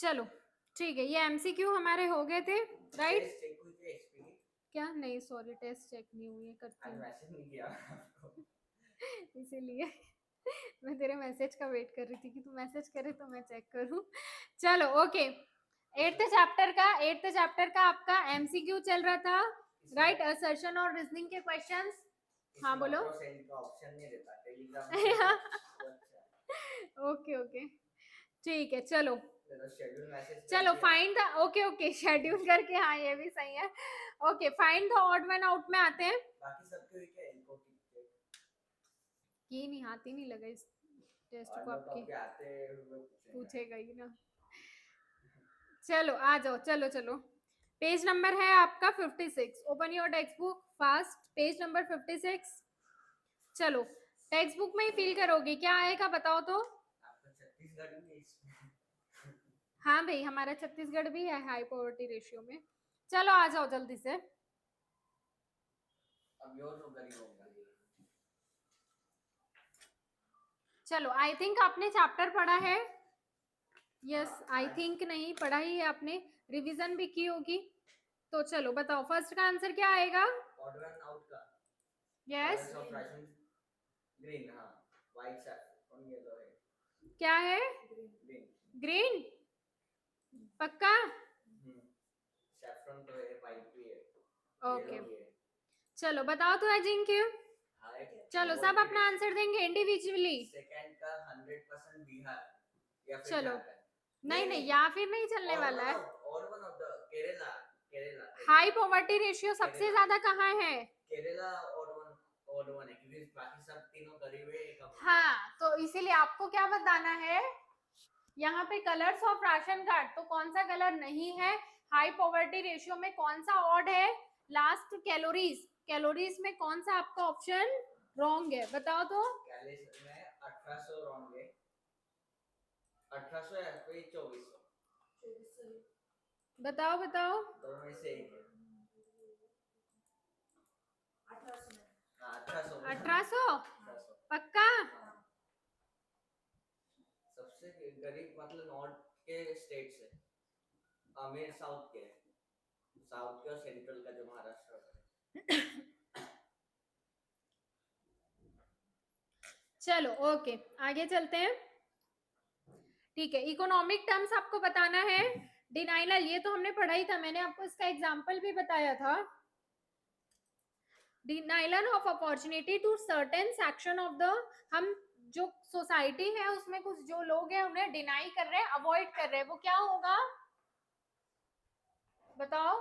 चलो ठीक है, ये एमसीक्यू हमारे हो गए थे, राइट? टेस्ट चेक हुई थी एचपी की? क्या? नहीं सॉरी, टेस्ट चेक नहीं हुई है, करती आज हूँ। मैसेज नहीं किया आपको। इसीलिए मैं तेरे मैसेज का वेट कर रही थी कि तू मैसेज करे तो मैं चेक करूं। चलो ओके, एट्थ चैप्टर का आपका एमसीक्यू चल रहा था, राइट? असर्शन और रीजनिंग के क्वेश्चंस। हाँ बोलो। ऑटो सेंड का ऑप्शन नहीं रहता टेलीग्राम में वो अच्छा ओके ओके ठीक है, चलो तो शेड्यूल मैसेज कर चलो दिया। Find the, okay okay schedule करके, हाँ ये भी सही है। Okay find the odd one out में आते हैं। बाकी सबके हुई क्या इनको की की नहीं, हाथ ही नहीं लगा इस टेस्ट और को लोग आपकी, आपके आते हुए पूछेगा ही ना। चलो आ जाओ, चलो चलो, पेज नंबर है आपका 56, open your text book fast, page number 56। चलो टेक्स्ट बुक में ही फिल करोगे, क्या आएगा बताओ तो। आपका छत्तीसगढ़ में इसमें हाँ भाई, हमारा छत्तीसगढ़ भी है हाई पॉवर्टी रेशियो में। चलो आ जाओ जल्दी से। अब योर तो गरीब होगा। चलो आई थिंक आपने चैप्टर पढ़ा है। यस आई थिंक नहीं पढ़ा ही है आपने, रिवीजन भी की होगी। तो चलो बताओ फर्स्ट का आंसर क्या आएगा। ऑड वन आउट का yes colours of rice green, हाँ व्हाइट सैफरन येलो है। क्या है? Green green? पक्का? सैफरन तो है, व्हाइट भी है, ओके येलो भी है। चलो बताओ तो अजिंक्य। हाँ चलो सब अपना आंसर देंगे इंडिविजुअली। सेकंड का 100% बिहार या फिर चलो झारखंड। नहीं नहीं, या फिर नहीं चलने वाला है। और one of the Kerala, Kerala high poverty ratio सबसे केरला। ज्यादा कहाँ है? केरला और वन है क्योंकि बाकी सब तीनों करीब है एक अपने। हाँ तो इसीलिए आपको क्या बताना है, यहाँ पे कलर्स ऑफ राशन कार्ड, तो कौन सा कलर नहीं है, हाई पॉवर्टी रेशियो में कौन सा ऑड है, लास्ट कैलोरीज, कैलोरीज में कौन सा आपका ऑप्शन रॉन्ग है, बताओ तो। कैलोरीज में 1800 रॉन्ग है, 1800 या फिर 2400, बताओ बताओ। दो में से एक है। 1800 1800 1800 पक्का? सबसे गरीब मतलब नॉर्थ के स्टेट से, अमीर साउथ के, साउथ के और सेंट्रल का जो महाराष्ट्र है। चलो ओके आगे चलते हैं। ठीक है, इकोनॉमिक टर्म्स आपको बताना है। डिनाइनल ये तो हमने पढ़ा ही था, मैंने आपको इसका एग्जांपल भी बताया था। Denial of opportunity to certain section of the, हम जो सोसाइटी है उसमें कुछ जो लोग हैं उन्हें डिनाई कर रहे हैं, अवॉइड कर रहे हैं, वो क्या होगा बताओ,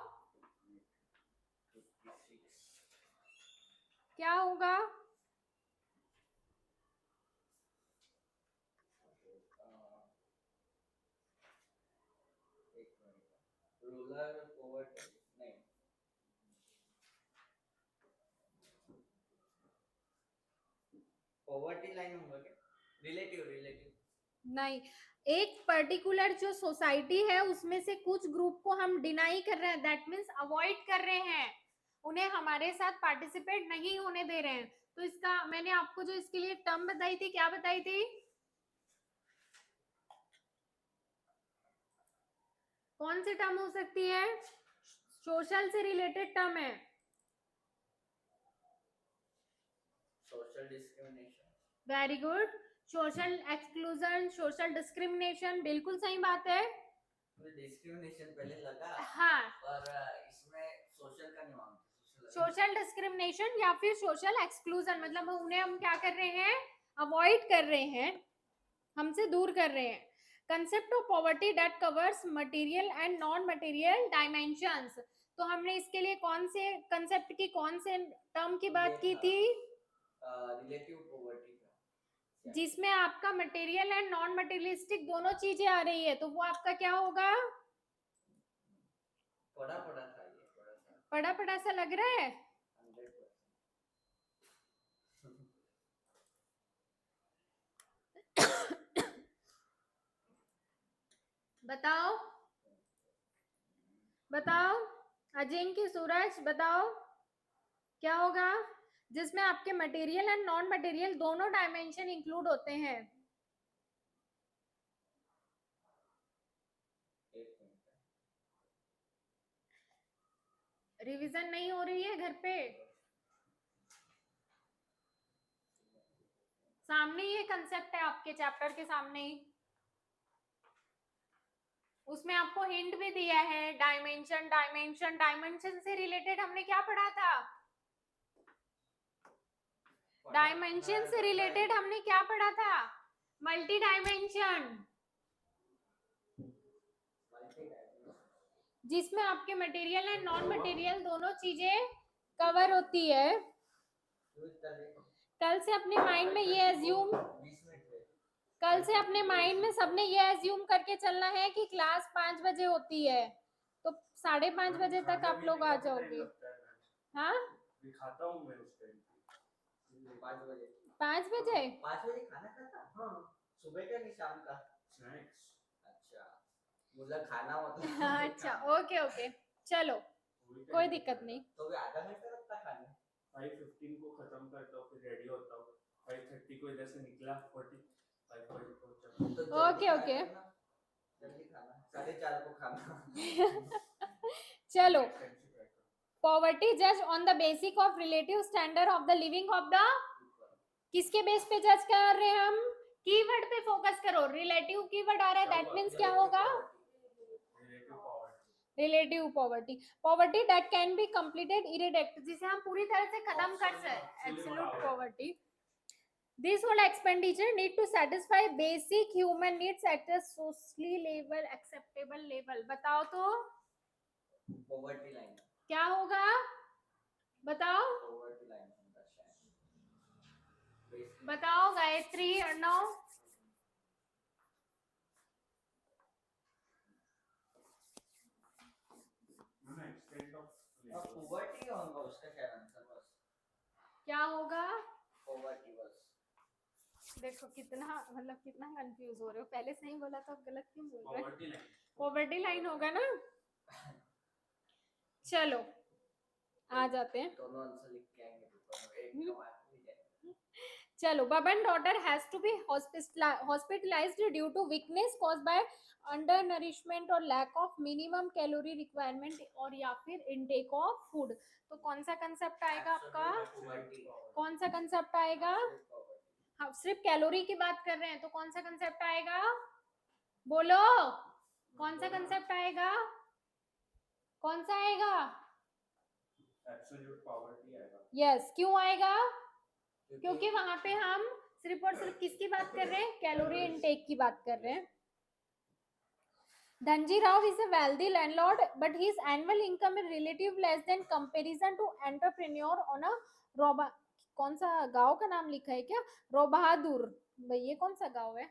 क्या होगा? रूरल पॉवर्टी नहीं, पॉवर्टी लाइन होगा क्या? रिलेटिव रिलेटिव नहीं, एक पर्टिकुलर जो सोसाइटी है उसमें से कुछ ग्रुप को हम डिनाई कर रहे हैं, दैट मीन्स अवॉइड कर रहे हैं, उन्हें हमारे साथ पार्टिसिपेट नहीं होने दे रहे हैं। तो इसका मैंने आपको जो इसके लिए टर्म बताई थी, क्या बताई थी, कौन सी टर्म हो सकती है? सोशल से रिलेटेड टर्म है। Social discrimination. Very good, social exclusion, social discrimination, बिल्कुल सही बात है। मुझे डिस्क्रिमिनेशन पहले लगा, हाँ पर इसमें सोशल का नहीं मानते, सोशल डिस्क्रिमिनेशन या फिर सोशल एक्सक्लूजन, मतलब उन्हें हम क्या कर रहे हैं, अवॉइड कर रहे हैं, हमसे दूर कर रहे हैं। Concept of poverty that covers material and non material dimensions, तो हमने इसके लिए कौन से कंसेप्ट की, कौन से टर्म की बात की थी? रिलेटिव पॉवर्टी का, जिसमें आपका मटेरियल एंड नॉन मटेरियलिस्टिक दोनों चीजें आ रही है, तो वो आपका क्या होगा? पढ़ा पढ़ा था ये, पढ़ा पढ़ा सा लग रहा है। 100%। बताओ बताओ, अजिंक्य सूरज बताओ क्या होगा जिसमें आपके मटेरियल एंड नॉन मटेरियल दोनों डायमेंशन इंक्लूड होते हैं। एक मिनट। रिवीजन नहीं हो रही है घर पे? सामने ये कंसेप्ट है आपके चैप्टर के सामने ही, उसमें आपको हिंट भी दिया है। डायमेंशन, डायमेंशन, डायमेंशन से रिलेटेड हमने क्या पढ़ा था? डायमेंशन से रिलेटेड हमने क्या पढ़ा था? मल्टी डायमेंशन, जिसमें आपके मटेरियल एंड नॉन मटेरियल दोनों चीजें कवर होती है। कल से अपने माइंड में ये एज्यूम, कल से अपने माइंड में सबने ये एज्यूम करके चलना है कि क्लास 5 बजे होती है, तो 5:30 बजे तक आप लोग आ जाओगे। हाँ, खाता हूँ मैं उस टाइम 5 बजे। 5 बजे 5 बजे खाना खाता? हाँ, सुबह का नहीं शाम का? स्नैक्स। अच्छा, मतलब खाना मतलब अच्छा, ओके ओके, चलो कोई दिक्कत नहीं। तो भी आधा घंटा लगता खाने? 5:15 को खत्म करता हूँ, फिर रेडी होता हूँ। 5:30 को इधर से निकला, 45 बजे पहुंचा। तो ओके ओके, जल्दी खाना, 4:30 को खाना। चलो, पॉवर्टी जज on the basic of relative standard of the living of the, किसके बेस पे जज कर रहे हैं हम? कीवर्ड पे फोकस करो। रिलेटिव कीवर्ड आ रहा है, दैट मींस क्या होगा? Relative poverty, poverty that can be completed eradicate, जिसे हम पूरी तरह से खत्म कर सकते। Absolute poverty, this whole expenditure need to satisfy basic human needs at a socially level acceptable level। बताओ तो पॉवर्टी लाइन क्या होगा, बताओ पॉवर्टी लाइन बताओ गायत्री, अर्णव। पॉवर्टी होगा उसका शायद आंसर बस। क्या होगा? पॉवर्टी बस। देखो कितना, मतलब कितना कंफ्यूज हो रहे हो, पहले सही बोला तो अब गलत क्यों बोल रहे हो? पॉवर्टी लाइन होगा ना। चलो आ जाते हैं, दोनों आंसर लिख के आएंगे पेपर में, एक का मार्क मिल जाएगा। चलो, Baban daughter has to be hospitalised due to weakness caused by undernourishment और lack of minimum calorie requirement और या फिर इनटेक ऑफ फूड। तो कौन सा कंसेप्ट आएगा आपका? कौन सा कंसेप्ट आएगा? हाँ, सिर्फ कैलोरी की बात कर रहे हैं तो कौन सा कंसेप्ट आएगा? बोलो, कौन सा कंसेप्ट आएगा? कौन सा आएगा? एब्सोल्यूट पॉवर्टी आएगा। यस, क्यों आएगा? क्योंकि वहां पे हम सिर्फ और सिर्फ किसकी बात कर रहे हैं? कैलोरी इनटेक की बात कर रहे हैं। Dhanji Rao is a wealthy landlord, but his annual income is relatively less than comparison to entrepreneur on a रोबा, कौन सा गांव का नाम लिखा है क्या? रोबहादुर, भाई ये कौन सा गांव है?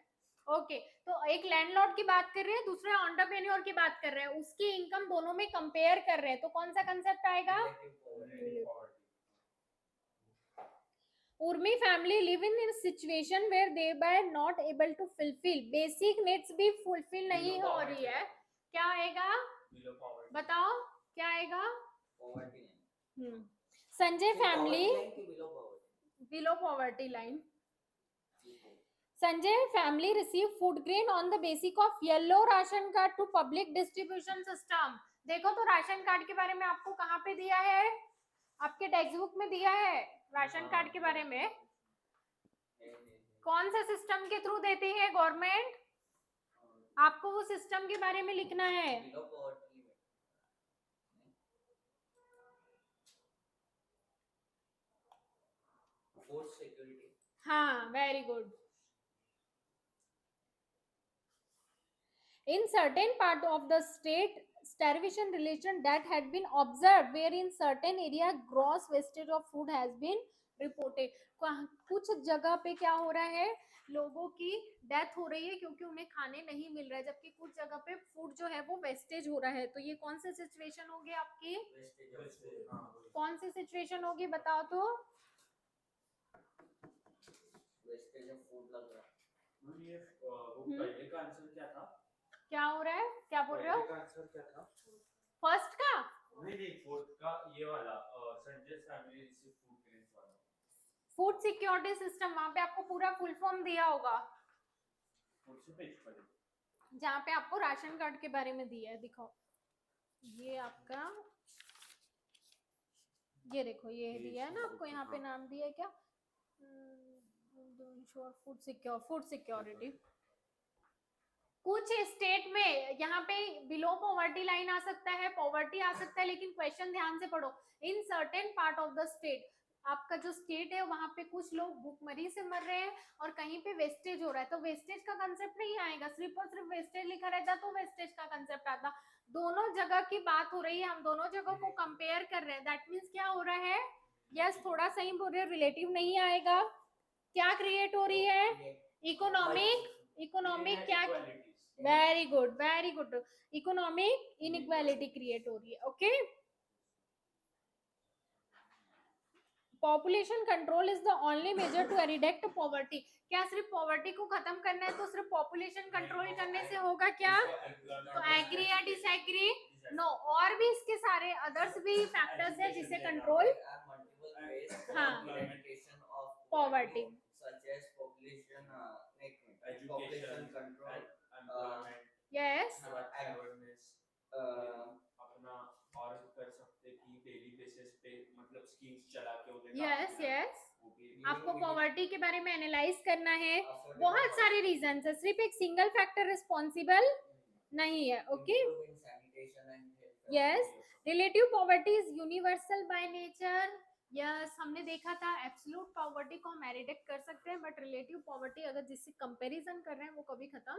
ओके, तो एक लैंडलॉर्ड की बात कर रहे हैं, दूसरे एंटरप्रेन्योर की बात कर रहे हैं, उसकी इनकम दोनों में कंपेयर कर रहे हैं, तो कौन सा कंसेप्ट आएगा? Urmi family live in a situation where they were not able to fulfill basic needs भी fulfill नहीं हो रही है। क्या आएगा? बताओ क्या आएगा? Sanjay family below poverty line. Sanjay family receive food grain on the basic of yellow ration card to public distribution system। देखो तो राशन कार्ड के बारे में आपको कहाँ पे दिया है? आपके टेक्स्ट बुक में दिया है राशन कार्ड के बारे में। कौन सा सिस्टम के थ्रू देती है गवर्नमेंट? आपको वो सिस्टम के बारे में लिखना है। Food security. हाँ, very good. In certain part of the state, starvation relation that had been observed, where in certain area gross wastage of food has been reported। कुछ जगह पे क्या हो रहा है? लोगों की डेथ हो रही है क्योंकि उन्हें खाने नहीं मिल रहा है, जबकि कुछ जगह पे फूड जो है वो वेस्टेज हो रहा है। तो ये कौन सी सिचुएशन होगी आपकी? कौन सी सिचुएशन होगी बताओ तो? वेस्टेज ऑफ फूड लग रहा है। ये वो पहले का आंसर क्या था? क्या हो रहा है? क्या बोल रहे हो? पहले का आंसर क्या था? फर्स्ट का? नहीं, फोर्थ का ये वाला Sanjay family receive food grain वाला। फूड सिक्योरिटी सिस्टम, वहां पे आपको पूरा फुल फॉर्म दिया होगा। कौन से पेज पर? जहाँ पे आपको राशन कार्ड के बारे में दिया है, दिखाओ ये आपका, ये देखो ये दिया है ना आपको, यहाँ पे नाम दिया है क्या, इंश्योर फूड सिक्योरिटी। कुछ स्टेट में यहाँ पे बिलो पॉवर्टी लाइन आ सकता है, पॉवर्टी आ सकता है, लेकिन क्वेश्चन ध्यान से पढ़ो, in certain part of the state, आपका जो स्टेट है वहां पे कुछ लोग भूखमरी से मर रहे हैं और कहीं पे वेस्टेज हो रहा है, तो वेस्टेज का कंसेप्ट नहीं आएगा, सिर्फ और सिर्फ वेस्टेज लिखा रहता तो वेस्टेज का कंसेप्ट आता। दोनों जगह की बात हो रही है, हम दोनों जगह को कंपेयर कर रहे हैं, दैट मीन्स क्या हो रहा है, यस थोड़ा सही बोल रहे, रिलेटिव नहीं आएगा, क्या क्रिएट हो रही है, इकोनॉमिक क्या, very good, economic inequality create हो रही है। Okay, population control is the only major to eradicate poverty, क्या सिर्फ पॉवर्टी को खत्म करना है तो सिर्फ पॉपुलेशन कंट्रोल करने से होगा क्या, तो एग्री या डिसएग्री, नो, और भी इसके सारे अदर्स भी फैक्टर्स है जिसे कंट्रोल, हाँ, poverty, such as population population control, yes, awareness, अपना और कर सकते कि डेली बेसिस पे मतलब स्कीम्स चला के उन्हें यस यस, वो भी आपको पॉवर्टी के बारे में एनालाइज करना है, बहुत सारे रीजन है, सिर्फ एक सिंगल फैक्टर रिस्पॉन्सिबल नहीं है। Okay, yes, relative poverty is universal by nature, yes हमने देखा था एब्सोल्यूट पॉवर्टी को हम एरिडेक्ट कर सकते हैं, बट रिलेटिव पॉवर्टी अगर जिससे कंपैरिजन कर रहे हैं वो कभी खत्म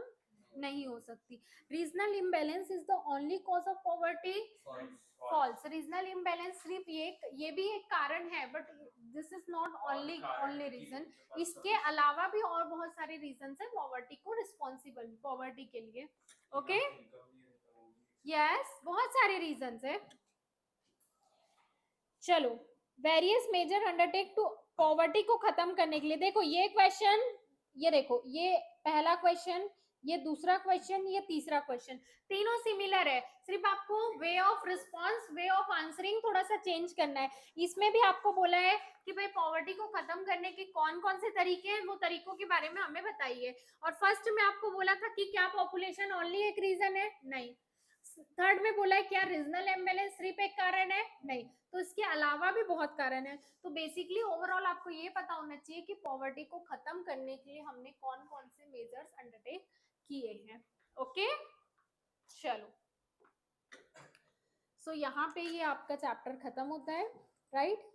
नहीं हो सकती। Regional imbalance is the only cause of poverty, false, regional imbalance सिर्फ ये भी एक कारण है, but this is not only reason, इसके अलावा भी और बहुत सारे रीजन है पॉवर्टी को रिस्पॉन्सिबल, पॉवर्टी के लिए। ओके, यस बहुत सारे रीजन है। चलो, various major undertake to poverty को खत्म करने के लिए, देखो ये क्वेश्चन, ये देखो ये पहला क्वेश्चन, ये दूसरा क्वेश्चन, ये तीसरा क्वेश्चन, तीनों सिमिलर है, सिर्फ आपको way of response, way of answering थोड़ा सा चेंज करना है। इसमें भी आपको बोला है कि भाई पॉवर्टी को खत्म करने के कौन कौन से तरीके हैं, वो तरीकों के बारे में हमें बताइए, और फर्स्ट में आपको बोला था कि क्या पॉपुलेशन ओनली एक रीजन है, नहीं, थर्ड में बोला है क्या रीजनल इम्बैलेंस सिर्फ एक कारण है, नहीं, तो इसके अलावा भी बहुत कारण है। तो बेसिकली ओवरऑल आपको ये पता होना चाहिए कि पॉवर्टी को खत्म करने के लिए हमने कौन कौन से मेजर्स अंडरटेक किए हैं। ओके, चलो, सो यहाँ पे ये आपका चैप्टर खत्म होता है, राइट।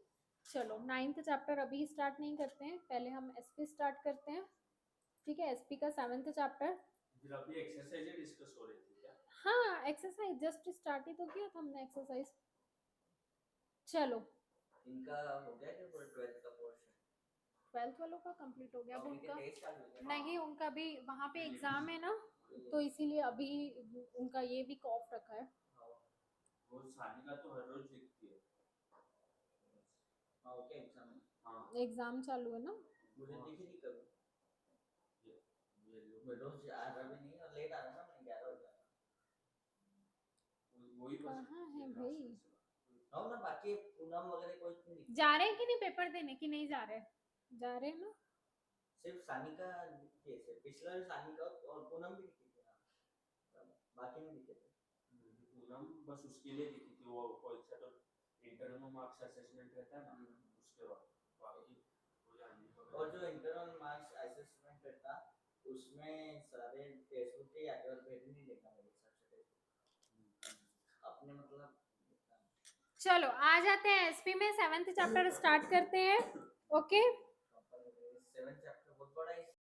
चलो 9th चैप्टर अभी स्टार्ट नहीं करते हैं, पहले हम एसपी स्टार्ट करते हैं, ठीक है, एसपी का 7th चैप्टर। फिर अभी एक्सरसाइज डिस्कस हो रही थी क्या? हाँ, एक्सरसाइज जस्ट स्टार्ट ही तो किया था हमने एक्सरसाइज। चलो, इनका हो गया क्या 12th का पोर्शन, 12th वालों का कंप्लीट हो गया, अब उनका टेस्ट चालू है क्या? नहीं, उनका भी वहाँ पे एग्जाम है ना, तो इसीलिए अभी उनका ये वीक ऑफ रखा है। वो सानिका तो हर रोज लिखती है। हाँ ओके, एग्जाम है, हाँ एग्जाम चालू है ना, मुझे दिखी नहीं कभी, ये मैं रोज आ रहा भी नहीं और लेट आ रहा ना, मैं 11 बजे वही बस कहाँ है भाई, ना, बाकी पूनम वगैरह कोई नहीं दिखी, जा रहे हैं कि नहीं पेपर देने, कि नहीं जा रहे, जा रहे हैं ना, सिर्फ सानिका दिखी है, सिर्फ पिछला भी सानिका और पूनम भी दिखी थी, हाँ बाकी नहीं दिखे थे। पूनम बस उसके लिए दिखी थी, वो कौन सा तो इंटरनल मार्क्स असेसमेंट रहता है ना, उसके बाद बाकी और जो इंटरनल मार्क्स असेसमेंट रहता उसमें सारे फेसबुक के आगे भेज नहीं देखा मेरे हिसाब से, अपने मतलब। चलो आ जाते हैं एसपी में, 7th चैप्टर स्टार्ट करते हैं। ओके, 7th चैप्टर बहुत बड़ा है।